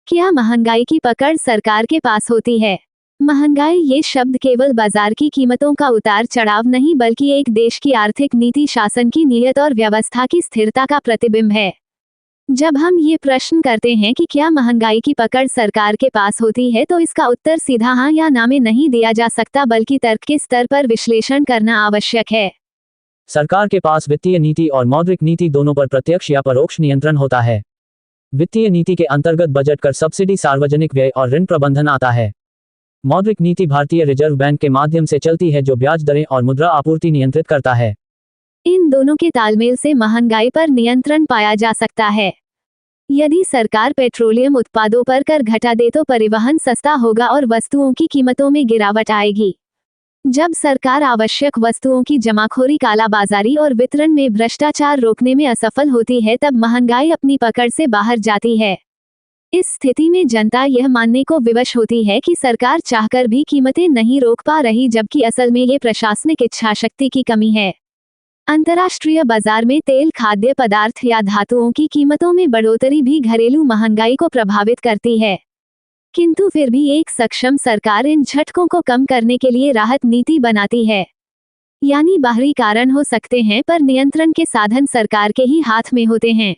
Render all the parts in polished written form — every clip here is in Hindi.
क्या महंगाई की पकड़ सरकार के पास होती है? महंगाई ये शब्द केवल बाजार की कीमतों का उतार चढ़ाव नहीं बल्कि एक देश की आर्थिक नीति, शासन की नीयत और व्यवस्था की स्थिरता का प्रतिबिंब है। जब हम ये प्रश्न करते हैं कि क्या महंगाई की पकड़ सरकार के पास होती है, तो इसका उत्तर सीधा हाँ या ना में नहीं दिया जा सकता, बल्कि तर्क के स्तर पर विश्लेषण करना आवश्यक है। सरकार के पास वित्तीय नीति और मौद्रिक नीति दोनों पर प्रत्यक्ष या परोक्ष नियंत्रण होता है। वित्तीय नीति के अंतर्गत बजट कर, सब्सिडी, सार्वजनिक व्यय और ऋण प्रबंधन आता है। मौद्रिक नीति भारतीय रिजर्व बैंक के माध्यम से चलती है, जो ब्याज दरें और मुद्रा आपूर्ति नियंत्रित करता है। इन दोनों के तालमेल से महंगाई पर नियंत्रण पाया जा सकता है। यदि सरकार पेट्रोलियम उत्पादों पर कर घटा दे तो परिवहन सस्ता होगा और वस्तुओं की कीमतों में गिरावट आएगी। जब सरकार आवश्यक वस्तुओं की जमाखोरी, कालाबाजारी और वितरण में भ्रष्टाचार रोकने में असफल होती है, तब महंगाई अपनी पकड़ से बाहर जाती है। इस स्थिति में जनता यह मानने को विवश होती है कि सरकार चाहकर भी कीमतें नहीं रोक पा रही, जबकि असल में ये प्रशासनिक इच्छाशक्ति की कमी है। अंतर्राष्ट्रीय बाजार में तेल, खाद्य पदार्थ या धातुओं की कीमतों में बढ़ोतरी भी घरेलू महंगाई को प्रभावित करती है। किंतु फिर भी एक सक्षम सरकार इन झटकों को कम करने के लिए राहत नीति बनाती है। यानी बाहरी कारण हो सकते हैं, पर नियंत्रण के साधन सरकार के ही हाथ में होते हैं।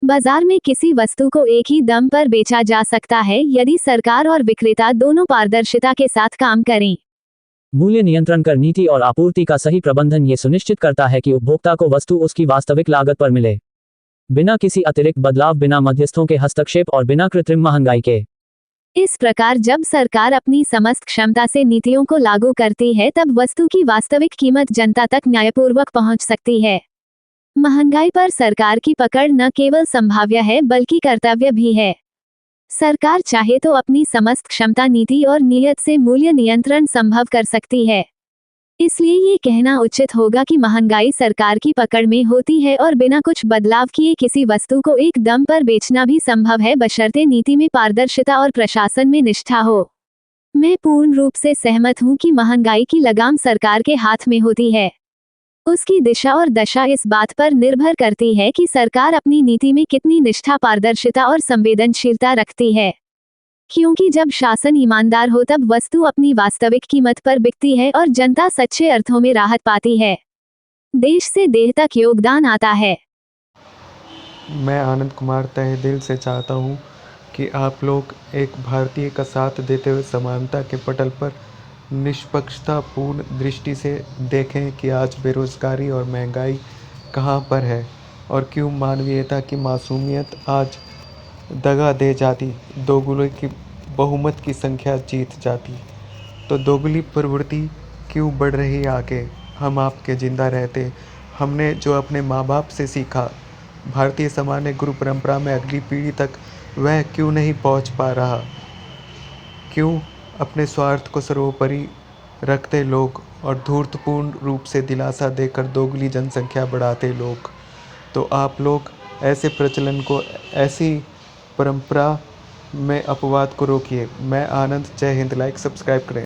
बाजार में किसी वस्तु को एक ही दम पर बेचा जा सकता है यदि सरकार और विक्रेता दोनों पारदर्शिता के साथ काम करें। मूल्य नियंत्रण कर, नीति और आपूर्ति का सही प्रबंधन ये सुनिश्चित करता है कि उपभोक्ता को वस्तु उसकी वास्तविक लागत पर मिले, बिना किसी अतिरिक्त बदलाव, बिना मध्यस्थों के हस्तक्षेप और बिना कृत्रिम महंगाई के। इस प्रकार जब सरकार अपनी समस्त क्षमता से नीतियों को लागू करती है, तब वस्तु की वास्तविक कीमत जनता तक न्यायपूर्वक पहुंच सकती है। महंगाई पर सरकार की पकड़ न केवल संभाव्य है बल्कि कर्तव्य भी है। सरकार चाहे तो अपनी समस्त क्षमता, नीति और नीयत से मूल्य नियंत्रण संभव कर सकती है। इसलिए ये कहना उचित होगा कि महंगाई सरकार की पकड़ में होती है और बिना कुछ बदलाव किए किसी वस्तु को एक दम पर बेचना भी संभव है, बशर्ते नीति में पारदर्शिता और प्रशासन में निष्ठा हो। मैं पूर्ण रूप से सहमत हूँ कि महंगाई की लगाम सरकार के हाथ में होती है। उसकी दिशा और दशा इस बात पर निर्भर करती है कि सरकार अपनी नीति में कितनी निष्ठा, पारदर्शिता और संवेदनशीलता रखती है। क्योंकि जब शासन ईमानदार हो, तब वस्तु अपनी वास्तविक कीमत पर बिकती है और जनता सच्चे अर्थों में राहत पाती है। देश से देह तक योगदान आता है। मैं आनंद कुमार तहे दिल से चाहता हूँ कि आप लोग एक भारतीय का साथ देते हुए समानता के पटल पर निष्पक्षतापूर्ण दृष्टि से देखें कि आज बेरोजगारी और महंगाई कहाँ पर है और क्यों मानवीयता की मासूमियत आज दगा दे जाती, दोगुले की बहुमत की संख्या जीत जाती। तो दोगुली प्रवृत्ति क्यों बढ़ रही आगे? हम आपके जिंदा रहते, हमने जो अपने माँ बाप से सीखा, भारतीय सामान्य गुरु परंपरा में अगली पीढ़ी तक वह क्यों नहीं पहुँच पा रहा? क्यों अपने स्वार्थ को सर्वोपरि रखते लोग और धूर्तपूर्ण रूप से दिलासा देकर दोगुली जनसंख्या बढ़ाते लोग? तो आप लोग ऐसे प्रचलन को, ऐसी परंपरा में अपवाद को रोकिए। मैं आनंद, जय हिंद। लाइक, सब्सक्राइब करें।